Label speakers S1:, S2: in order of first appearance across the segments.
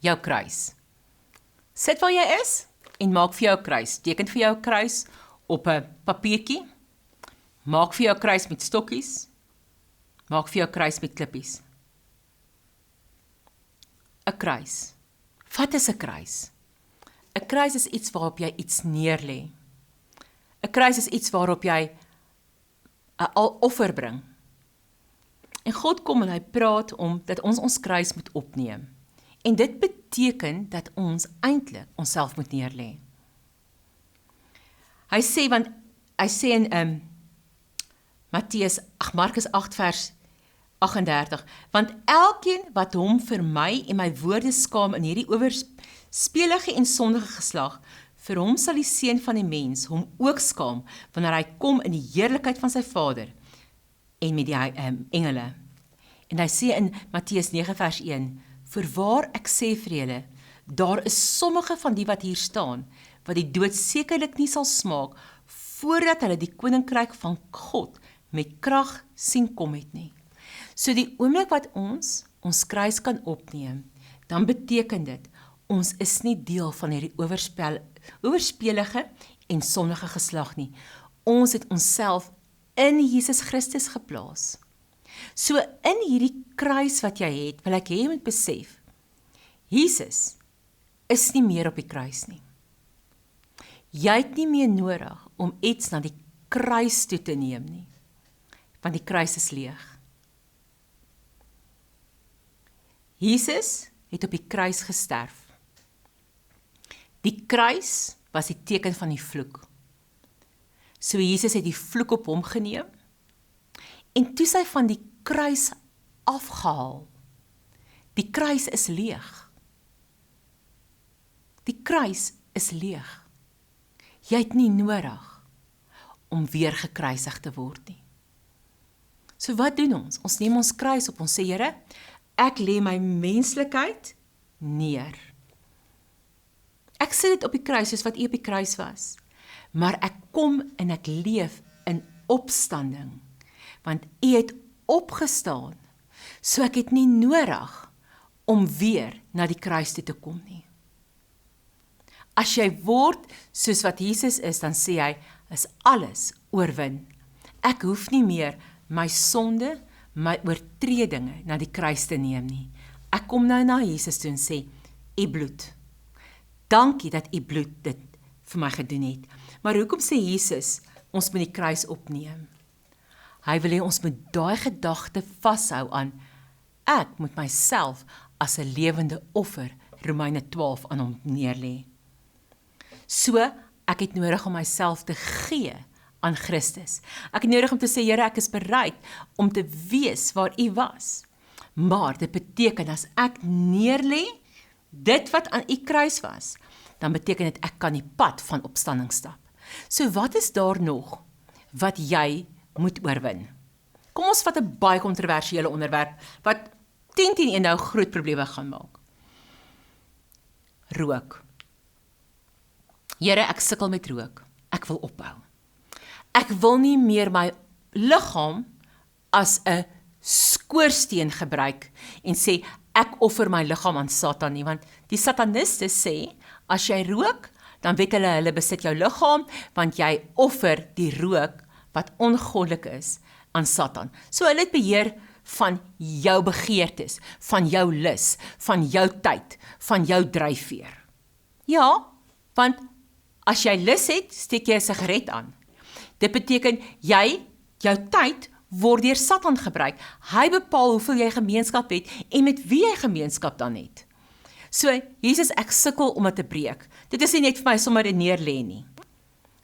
S1: jou kruis. Sit waar jy is en maak vir jou 'n kruis. Teken vir jou 'n kruis op 'n papiertjie. Maak vir jou 'n kruis met stokkies. Maak vir jou 'n kruis met klippies. 'n Kruis. Wat is 'n kruis? 'n Kruis is iets waarop jy iets neerlê. 'n Kruis is iets waarop jy 'n offer bring. En God kom en hy praat om dat ons kruis moet opneem. En dit beteken dat ons eintlik onsself moet neerlê. Hy sê in Markus 8 vers 38, want elkeen wat hom vir my en my woorde skaam in hierdie owerspelige en sondige geslag, vir hom sal die seun van die mens hom ook skaam, wanneer hy kom in die heerlikheid van sy Vader en met die engele. En hy sê in Matteus 9 vers 1, voorwaar ek sê vir julle, daar is sommige van die wat hier staan, wat die dood sekerlik nie sal smaak, voordat hulle die koninkryk van God met krag sien kom het nie. So die oomblik wat ons kruis kan opneem, dan beteken dit, ons is nie deel van hierdie owerspelige en sondige geslag nie. Ons het onsself in Jesus Christus geplaas. So in hierdie kruis wat jy het, wil ek hê jy moet besef, Jesus is nie meer op die kruis nie. Jy het nie meer nodig om iets na die kruis toe te neem nie, want die kruis is leeg. Jesus het op die kruis gesterf. Die kruis was die teken van die vloek. So Jesus het die vloek op hom geneem, en toe sy van die kruis afgehaal. Die kruis is leeg. Die kruis is leeg. Jy het nie nodig om weer gekruisig te word nie. So wat doen ons? Ons neem ons kruis op, ons sê, Here, ek lê my menslikheid neer. Ek sit dit op die kruis, soos wat U op die kruis was. Maar ek kom en ek leef in opstanding, want U het opgestaan, so ek het nie nodig om weer na die kruis toe te kom nie. As jy word soos wat Jesus is, dan sê hy, is alles oorwin. Ek hoef nie meer my sonde, my oortredinge na die kruis te neem nie. Ek kom nou na Jesus toe en sê, U bloed. Dankie dat U bloed dit vir my gedoen het. Maar hoekom sê Jesus, ons moet die kruis opneem? Hy wil hê ons moet daai gedagte vashou aan, ek moet myself as 'n lewende offer, Romeine 12, aan hom neerlê. So, ek het nodig om myself te gee aan Christus. Ek het nodig om te sê, Here, ek is bereid om te wees waar U was. Maar dit beteken, as ek neerlê, dit wat aan U kruis was, dan beteken dit, ek kan die pad van opstanding stap. So wat is daar nog wat jy moet oorwin? Kom ons vat 'n baie kontroversiële onderwerp, wat 10-10-1 nou groot probleme gaan maak. Rook. Here, ek sukkel met rook. Ek wil ophou. Ek wil nie meer my liggaam as 'n skoorsteen gebruik en sê, ek offer my liggaam aan Satan nie, want die sataniste sê, as jy rook, dan weet hulle besit jou liggaam, want jy offer die rook wat ongoddelik is aan Satan. So hulle het beheer van jou begeertes, van jou lus, van jou tyd, van jou dryfveer. Ja, want as jy lus het, steek jy 'n sigaret aan. Dit beteken, jou tyd word deur Satan gebruik. Hy bepaal hoeveel jy gemeenskap het en met wie jy gemeenskap dan het. So, Jesus, ek sukkel om dit te breek. Dit is nie net vir my sommer neerlê nie.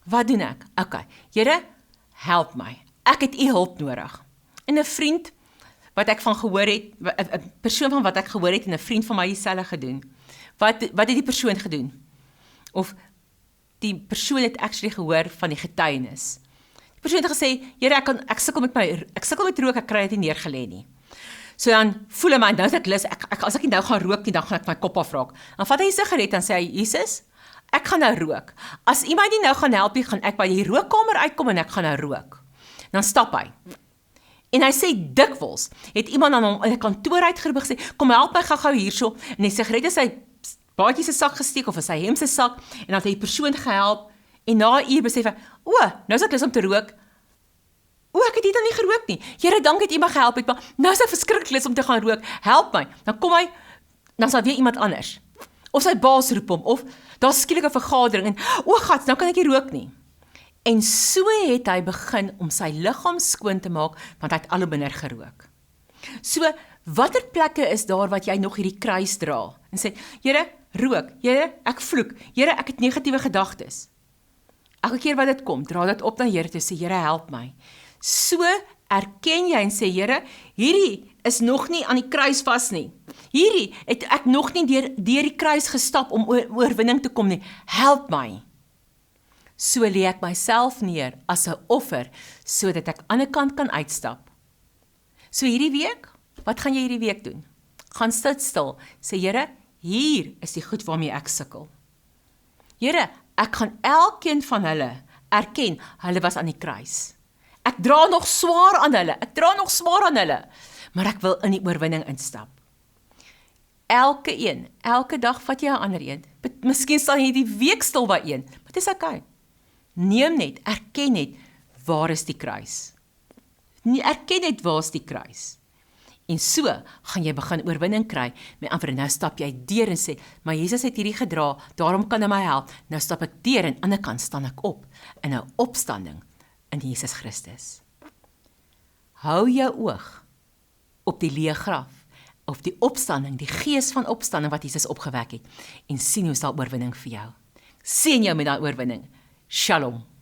S1: Wat doen ek? Okay, Here, help my. Ek het U hulp nodig. En 'n vriend wat ek van gehoor het, 'n persoon van wat ek gehoor het en 'n vriend van my dieselfde gedoen. Wat het die persoon gedoen? Of die persoon het actually gehoor van die getuienis. Die persoon het gesê, Here, ek sukkel met rook, ek kry dit nie neergelê nie. So dan voel hy my, nou het ek lus, as ek nie nou gaan rook nie, dan gaan ek my kop afraak. Dan vat hy 'n sigaret en sê hy, Jesus, ek gaan nou rook. As U my nie nou gaan help nie, gaan ek by die rookkamer uitkom en ek gaan nou rook. Dan stap hy. En hy sê dikwels, het iemand aan hom in 'n kantoor uitgeroep gesê, kom help my gou-gou hierso, en die sigaret is hy baadjie se sak gesteek of in sy hemp se sak en dan het hy die persoon gehelp en na 'n uur besef hy, nou is ek lus om te rook. Ek het dit dan nie gerook nie. Here, dankie dat U my gehelp het, maar nou is ek verskriklik lus om te gaan rook. Help my. Dan kom hy, dan sal weer iemand anders. Of sy baas roep hom, of daar's skielik 'n vergadering en God, nou kan ek nie rook nie. En so het hy begin om sy liggaam skoon te maak, want hy het al hoe minder gerook. So, watter plekke is daar wat jy nog hierdie kruis dra? En sê, Here, rook. Here, ek vloek. Here, ek het negatiewe gedagtes. Elke keer wat dit kom, dra dit op na Here toe, sê, Here, help my. So erken jy en sê, Here, hierdie is nog nie aan die kruis vas nie. Hierdie het ek nog nie deur die kruis gestap om oorwinning te kom nie. Help my. So lê ek myself neer as 'n offer, sodat ek aan die ander kant kan uitstap. So hierdie week, wat gaan jy hierdie week doen? Gaan sit stil, sê Here, hier is die goed waarmee ek sukkel. Here, ek gaan elkeen van hulle erken, hulle was aan die kruis. Ek dra nog swaar aan hulle, maar ek wil in die oorwinning instap. Elke dag vat jy 'n ander een. Miskien sal jy die week stil by een, maar dit is okay. Neem net, erken net, waar is die kruis? Erken net, waar is die kruis? En so gaan jy begin oorwinning kry. Met ander woorde, nou stap jy deur en sê, maar Jesus het hierdie gedra, daarom kan hy my help. Nou stap ek deur en aan die ander kant staan ek op, in 'n opstanding in Jesus Christus. Hou jou oog op die leë graf, op die opstanding, die gees van opstanding wat Jesus opgewek het, en sien hoe sal oorwinning vir jou. Seën jou met daai oorwinning. Shalom.